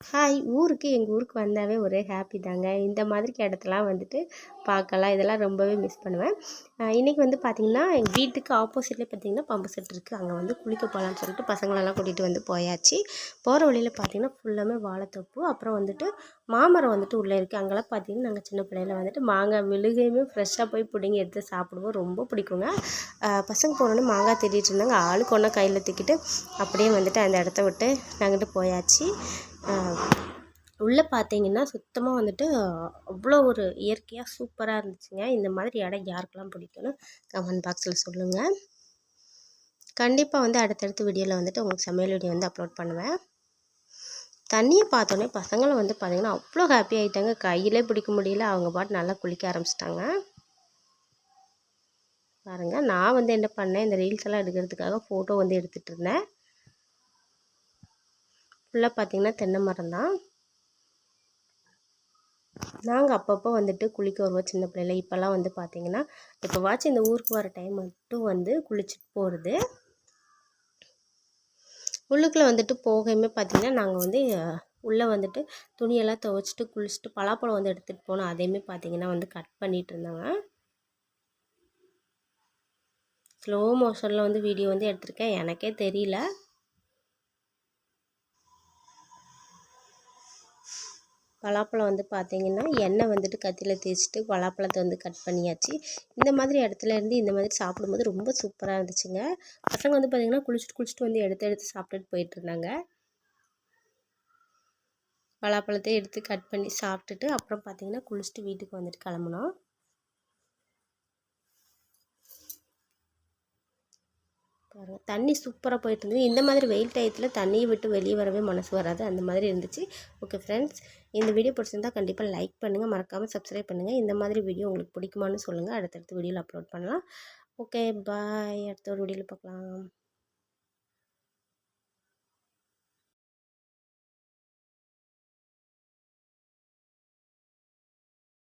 Hi! எங்கள் ஊருக்கு வந்தாவே ஒரே ஹாப்பி தாங்க. இந்த மாதிரி இடத்தலாம் வந்துட்டு பார்க்கலாம். இதெல்லாம் ரொம்பவே மிஸ் பண்ணுவேன். இன்றைக்கி வந்து பார்த்திங்கன்னா, எங்கள் வீட்டுக்கு ஆப்போசிட்லேயே பார்த்திங்கன்னா பம்பு செட் இருக்குது. அங்கே வந்து குளிக்க போகலான்னு சொல்லிட்டு பசங்களெல்லாம் கூட்டிகிட்டு வந்து போயாச்சு. போகிற வழியில் பார்த்திங்கன்னா ஃபுல்லாமே வாழைத்தோப்பு. அப்புறம் வந்துட்டு மாமரம் வந்துட்டு உள்ளே இருக்குது. அங்கெல்லாம் பார்த்திங்கன்னா நாங்கள் சின்ன பிள்ளையில வந்துட்டு மாங்காய் விழுகையுமே ஃப்ரெஷ்ஷாக போய் பிடுங்கி எடுத்து சாப்பிடுவோம். ரொம்ப பிடிக்குங்க. பசங்க போனோன்னே மாங்காய் தேடிட்டு இருந்தாங்க. ஆளுக்கு ஒன்றா கையில் தூக்கிட்டு அப்படியே வந்துட்டு அந்த இடத்த விட்டு நாங்கிட்டு போயாச்சு. உள்ளே பார்த்தீங்கன்னா சுத்தமாக வந்துட்டு அவ்வளோ ஒரு இயற்கையாக சூப்பராக இருந்துச்சுங்க. இந்த மாதிரி இடம் யாருக்கெல்லாம் பிடிக்கும்னு கமெண்ட் பாக்ஸில் சொல்லுங்கள். கண்டிப்பாக வந்து அடுத்தடுத்த வீடியோவில் வந்துட்டு உங்களுக்கு சமையல் வீடியோ வந்து அப்லோட் பண்ணுவேன். தண்ணியை பார்த்தோன்னே பசங்களும் வந்து பார்த்திங்கன்னா அவ்வளோ ஹாப்பி ஆகிட்டாங்க. கையிலே பிடிக்க முடியல. அவங்க பாட்டு நல்லா குளிக்க ஆரம்பிச்சிட்டாங்க. பாருங்கள், நான் வந்து என்ன பண்ணேன், இந்த ரீல்ஸ் எல்லாம் எடுக்கிறதுக்காக ஃபோட்டோ வந்து எடுத்துகிட்டு இருந்தேன். ஃபுல்லாக பார்த்திங்கன்னா தென்னை மரம் தான். நாங்கள் அப்பப்போ வந்துட்டு குளிக்க வருவோம் சின்ன பிள்ளைல. இப்போல்லாம் வந்து பார்த்திங்கன்னா இப்போவாச்சும் இந்த ஊருக்கு வர டைம் மட்டும் வந்து குளிச்சுட்டு போகிறது. உள்ளுக்குள்ளே வந்துட்டு போகையுமே பார்த்திங்கன்னா நாங்கள் வந்து உள்ளே வந்துட்டு துணியெல்லாம் துவைச்சிட்டு குளிச்சுட்டு பலாப்பழம் வந்து எடுத்துகிட்டு போனோம். அதையுமே பார்த்திங்கன்னா வந்து கட் பண்ணிகிட்டு இருந்தாங்க. ஸ்லோ மோஷனில் வந்து வீடியோ வந்து எடுத்திருக்கேன், எனக்கே தெரியல. பலாப்பழம் வந்து பார்த்திங்கன்னா எண்ணெய் வந்துட்டு கத்தியில் தேய்ச்சிட்டு பலாப்பழத்தை வந்து கட் பண்ணியாச்சு. இந்த மாதிரி இடத்துல இருந்து இந்த மாதிரி சாப்பிடும்போது ரொம்ப சூப்பராக இருந்துச்சுங்க. பசங்க வந்து பார்த்திங்கன்னா குளிச்சுட்டு வந்து எடுத்து சாப்பிட்டுட்டு போயிட்டுருந்தாங்க. பலாப்பழத்தை எடுத்து கட் பண்ணி சாப்பிட்டுட்டு அப்புறம் பார்த்திங்கன்னா குளிச்சுட்டு வீட்டுக்கு வந்துட்டு கிளம்புனோம். பாருங்கள், தண்ணி சூப்பராக போயிட்டு இருந்தது. இந்த மாதிரி வெயில் டயத்தில் தண்ணியை விட்டு வெளியே வரவே மனசு வராது, அந்த மாதிரி இருந்துச்சு. ஓகே ஃப்ரெண்ட்ஸ், இந்த வீடியோ பிடிச்சிருந்தால் கண்டிப்பாக லைக் பண்ணுங்கள், மறக்காமல் சப்ஸ்கிரைப் பண்ணுங்கள். இந்த மாதிரி வீடியோ உங்களுக்கு பிடிக்குமான்னு சொல்லுங்கள். அடுத்தடுத்த வீடியோவில் அப்லோட் பண்ணலாம். ஓகே பாய், அடுத்த ஒரு வீடியோவில் பார்க்கலாம்.